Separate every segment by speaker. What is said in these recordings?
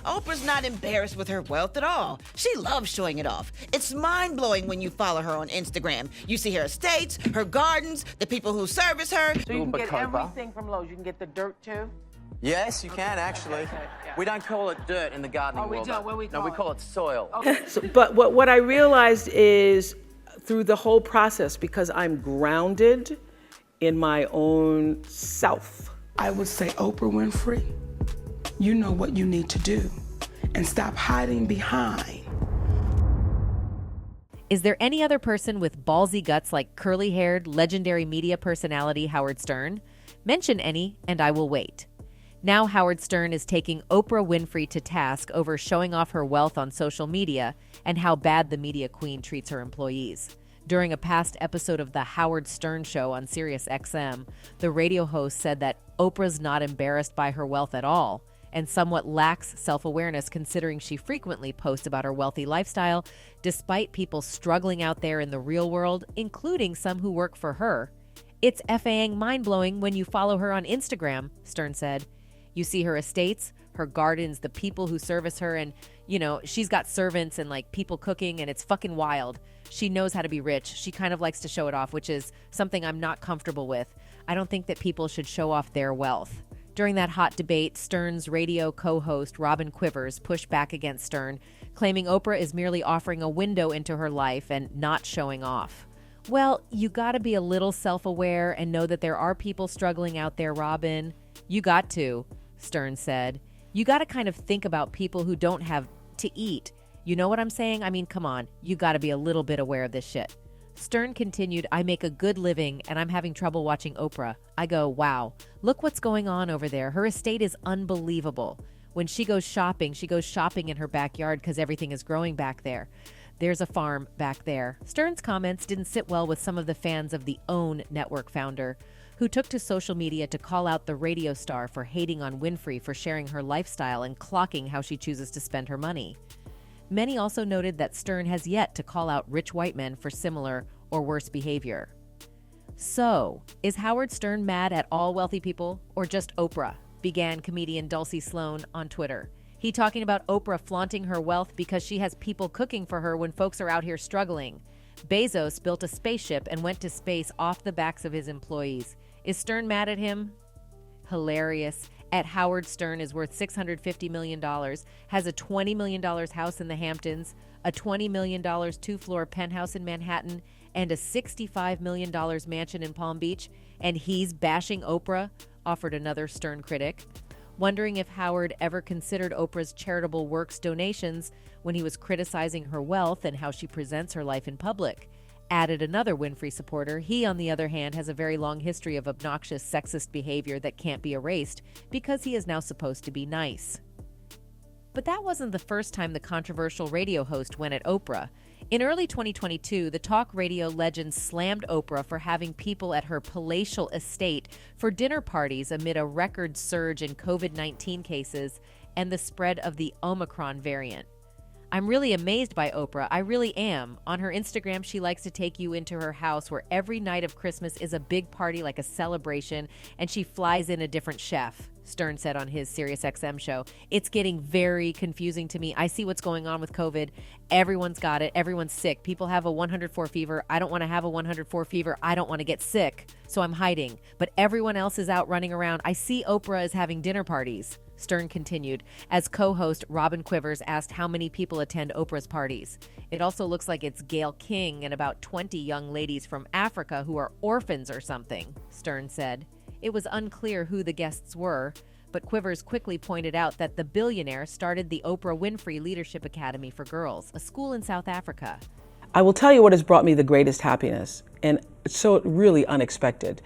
Speaker 1: Oprah's not embarrassed with her wealth at all. She loves showing it off. It's mind-blowing when you follow her on Instagram. You see her estates, her gardens, the people who service her.
Speaker 2: So you can get everything from Lowe's. You can get the dirt too?
Speaker 3: Yes, you can actually.
Speaker 2: Okay, yeah.
Speaker 3: We don't call it dirt in the gardening world.
Speaker 2: We don't. What we call
Speaker 3: No, we call it soil.
Speaker 2: Okay.
Speaker 4: But what I realized is through the whole process, because I'm grounded in my own self.
Speaker 5: I would say, Oprah Winfrey, you know what you need to do and stop hiding behind.
Speaker 6: Is there any other person with ballsy guts like curly-haired, legendary media personality Howard Stern? Mention any, and I will wait. Now Howard Stern is taking Oprah Winfrey to task over showing off her wealth on social media and how bad the media queen treats her employees. During a past episode of The Howard Stern Show on Sirius XM, the radio host said that Oprah's not embarrassed by her wealth at all and somewhat lacks self-awareness considering she frequently posts about her wealthy lifestyle despite people struggling out there in the real world, including some who work for her. It's FAing mind-blowing when you follow her on Instagram, Stern said. You see her estates, her gardens, the people who service her, and, she's got servants and, people cooking, and it's fucking wild. She knows how to be rich. She kind of likes to show it off, which is something I'm not comfortable with. I don't think that people should show off their wealth. During that hot debate, Stern's radio co-host, Robin Quivers, pushed back against Stern, claiming Oprah is merely offering a window into her life and not showing off. Well, you gotta be a little self-aware and know that there are people struggling out there, Robin. You got to, Stern said. You gotta kind of think about people who don't have to eat. You know what I'm saying? I mean, come on. You gotta be a little bit aware of this shit. Stern continued, I make a good living and I'm having trouble watching Oprah. I go, wow, look what's going on over there. Her estate is unbelievable. When she goes shopping in her backyard because everything is growing back there. There's a farm back there. Stern's comments didn't sit well with some of the fans of the OWN network founder, who took to social media to call out the radio star for hating on Winfrey for sharing her lifestyle and clocking how she chooses to spend her money. Many also noted that Stern has yet to call out rich white men for similar or worse behavior. So, is Howard Stern mad at all wealthy people or just Oprah? Began comedian Dulcie Sloan on Twitter. He talking about Oprah flaunting her wealth because she has people cooking for her when folks are out here struggling. Bezos built a spaceship and went to space off the backs of his employees. Is Stern mad at him? Hilarious. At Howard Stern is worth $650 million, has a $20 million house in the Hamptons, a $20 million two-floor penthouse in Manhattan, and a $65 million mansion in Palm Beach, and he's bashing Oprah, offered another Stern critic. Wondering if Howard ever considered Oprah's charitable works donations when he was criticizing her wealth and how she presents her life in public. Added another Winfrey supporter. He, on the other hand, has a very long history of obnoxious sexist behavior that can't be erased because he is now supposed to be nice. But that wasn't the first time the controversial radio host went at Oprah. In early 2022, the talk radio legend slammed Oprah for having people at her palatial estate for dinner parties amid a record surge in COVID-19 cases and the spread of the Omicron variant. I'm really amazed by Oprah. I really am. On her Instagram, she likes to take you into her house where every night of Christmas is a big party like a celebration, and she flies in a different chef, Stern said on his SiriusXM show. It's getting very confusing to me. I see what's going on with COVID. Everyone's got it. Everyone's sick. People have a 104 fever. I don't want to have a 104 fever. I don't want to get sick, so I'm hiding. But everyone else is out running around. I see Oprah is having dinner parties. Stern continued, as co-host Robin Quivers asked how many people attend Oprah's parties. It also looks like it's Gayle King and about 20 young ladies from Africa who are orphans or something, Stern said. It was unclear who the guests were, but Quivers quickly pointed out that the billionaire started the Oprah Winfrey Leadership Academy for girls, a school in South Africa.
Speaker 4: I will tell you what has brought me the greatest happiness, and it's so really unexpected.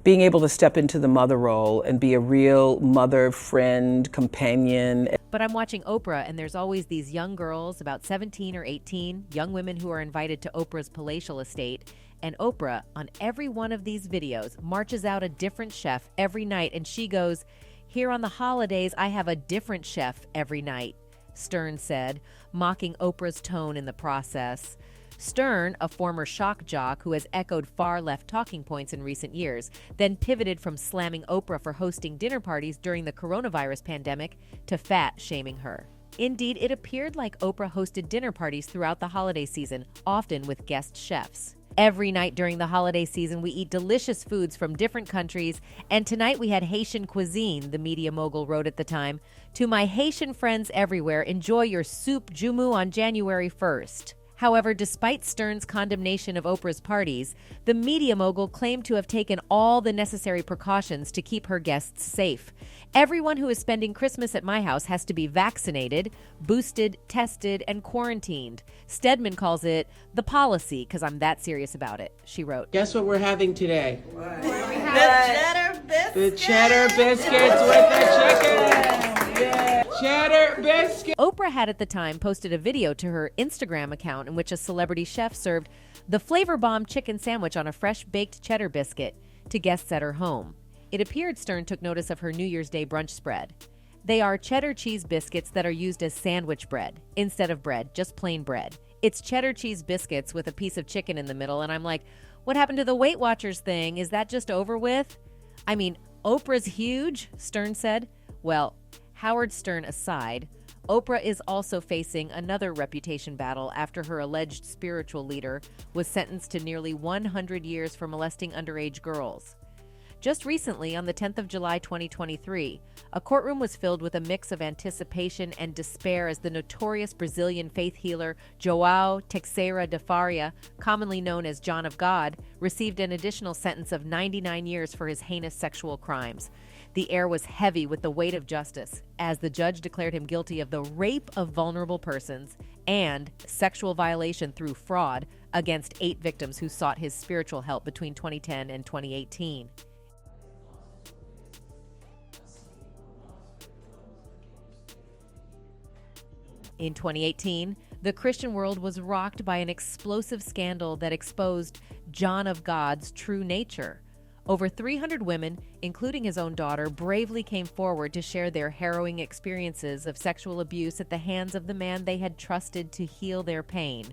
Speaker 4: Being able to step into the mother role and be a real mother, friend, companion.
Speaker 6: But I'm watching Oprah, and there's always these young girls, about 17 or 18, young women who are invited to Oprah's palatial estate. And Oprah, on every one of these videos, marches out a different chef every night, and she goes, "Here on the holidays, I have a different chef every night," Stern said, mocking Oprah's tone in the process. Stern, a former shock jock who has echoed far-left talking points in recent years, then pivoted from slamming Oprah for hosting dinner parties during the coronavirus pandemic to fat-shaming her. Indeed, it appeared like Oprah hosted dinner parties throughout the holiday season, often with guest chefs. Every night during the holiday season, we eat delicious foods from different countries, and tonight we had Haitian cuisine, the media mogul wrote at the time. To my Haitian friends everywhere, enjoy your soup jumu on January 1st. However, despite Stern's condemnation of Oprah's parties, the media mogul claimed to have taken all the necessary precautions to keep her guests safe. Everyone who is spending Christmas at my house has to be vaccinated, boosted, tested, and quarantined. Stedman calls it the policy because I'm that serious about it, she wrote.
Speaker 7: Guess what we're having today?
Speaker 1: The cheddar biscuits.
Speaker 7: The cheddar biscuits with the chicken. Yeah. Cheddar biscuits.
Speaker 6: Oprah had at the time posted a video to her Instagram account in which a celebrity chef served the Flavor Bomb chicken sandwich on a fresh baked cheddar biscuit to guests at her home. It appeared Stern took notice of her New Year's Day brunch spread. They are cheddar cheese biscuits that are used as sandwich bread instead of bread, just plain bread. It's cheddar cheese biscuits with a piece of chicken in the middle, and I'm like, what happened to the Weight Watchers thing? Is that just over with? I mean, Oprah's huge, Stern said. Well, Howard Stern aside, Oprah is also facing another reputation battle after her alleged spiritual leader was sentenced to nearly 100 years for molesting underage girls. Just recently, on the 10th of July 2023, a courtroom was filled with a mix of anticipation and despair as the notorious Brazilian faith healer João Teixeira de Faria, commonly known as John of God, received an additional sentence of 99 years for his heinous sexual crimes. The air was heavy with the weight of justice as the judge declared him guilty of the rape of vulnerable persons and sexual violation through fraud against 8 victims who sought his spiritual help between 2010 and 2018. In 2018, the Christian world was rocked by an explosive scandal that exposed John of God's true nature. Over 300 women, including his own daughter, bravely came forward to share their harrowing experiences of sexual abuse at the hands of the man they had trusted to heal their pain.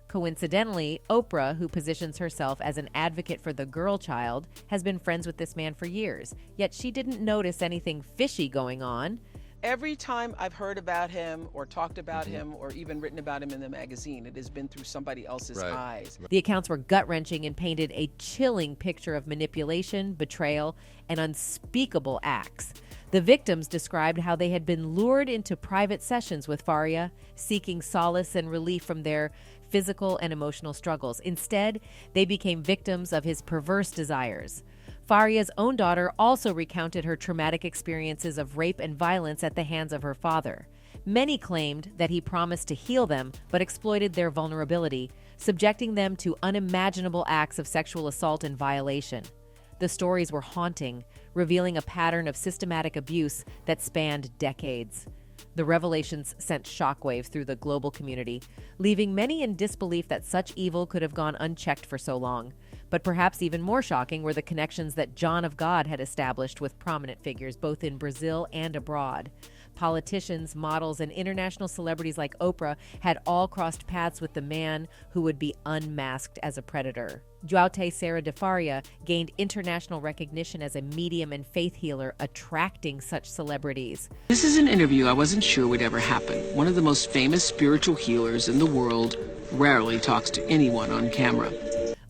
Speaker 6: Coincidentally, Oprah, who positions herself as an advocate for the girl child, has been friends with this man for years, yet she didn't notice anything fishy going on.
Speaker 7: Every time I've heard about him or talked about him or even written about him in the magazine, it has been through somebody else's eyes.
Speaker 6: The accounts were gut-wrenching and painted a chilling picture of manipulation, betrayal, and unspeakable acts. The victims described how they had been lured into private sessions with Faria, seeking solace and relief from their physical and emotional struggles. Instead, they became victims of his perverse desires. Faria's own daughter also recounted her traumatic experiences of rape and violence at the hands of her father. Many claimed that he promised to heal them, but exploited their vulnerability, subjecting them to unimaginable acts of sexual assault and violation. The stories were haunting, revealing a pattern of systematic abuse that spanned decades. The revelations sent shockwaves through the global community, leaving many in disbelief that such evil could have gone unchecked for so long. But perhaps even more shocking were the connections that John of God had established with prominent figures both in Brazil and abroad. Politicians, models, and international celebrities like Oprah had all crossed paths with the man who would be unmasked as a predator. João Teixeira de Faria gained international recognition as a medium and faith healer, attracting such celebrities.
Speaker 8: This is an interview I wasn't sure would ever happen. One of the most famous spiritual healers in the world rarely talks to anyone on camera.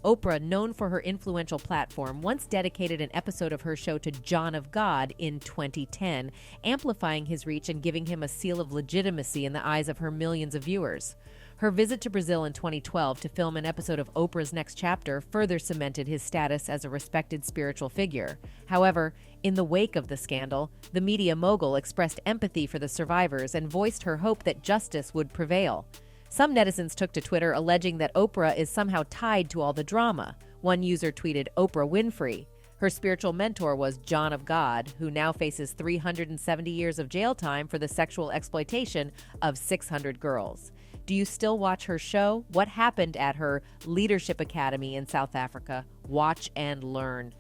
Speaker 6: Oprah, known for her influential platform, once dedicated an episode of her show to John of God in 2010, amplifying his reach and giving him a seal of legitimacy in the eyes of her millions of viewers. Her visit to Brazil in 2012 to film an episode of Oprah's Next Chapter further cemented his status as a respected spiritual figure. However, in the wake of the scandal, the media mogul expressed empathy for the survivors and voiced her hope that justice would prevail. Some netizens took to Twitter alleging that Oprah is somehow tied to all the drama. One user tweeted, "Oprah Winfrey." Her spiritual mentor was John of God, who now faces 370 years of jail time for the sexual exploitation of 600 girls. Do you still watch her show? What happened at her Leadership Academy in South Africa? Watch and learn.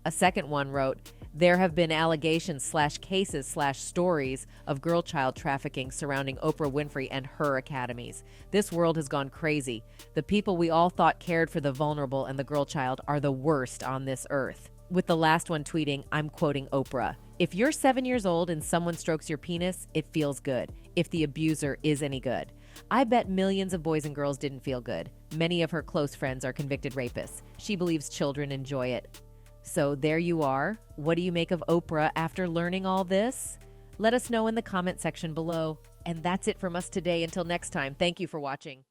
Speaker 6: A second one wrote, there have been allegations/cases/stories of girl child trafficking surrounding Oprah Winfrey and her academies. This world has gone crazy. The people we all thought cared for the vulnerable and the girl child are the worst on this earth. With the last one tweeting, I'm quoting Oprah, if you're 7 years old and someone strokes your penis, it feels good, if the abuser is any good. I bet millions of boys and girls didn't feel good. Many of her close friends are convicted rapists. She believes children enjoy it. So there you are. What do you make of Oprah after learning all this? Let us know in the comment section below. And that's it from us today. Until next time, thank you for watching.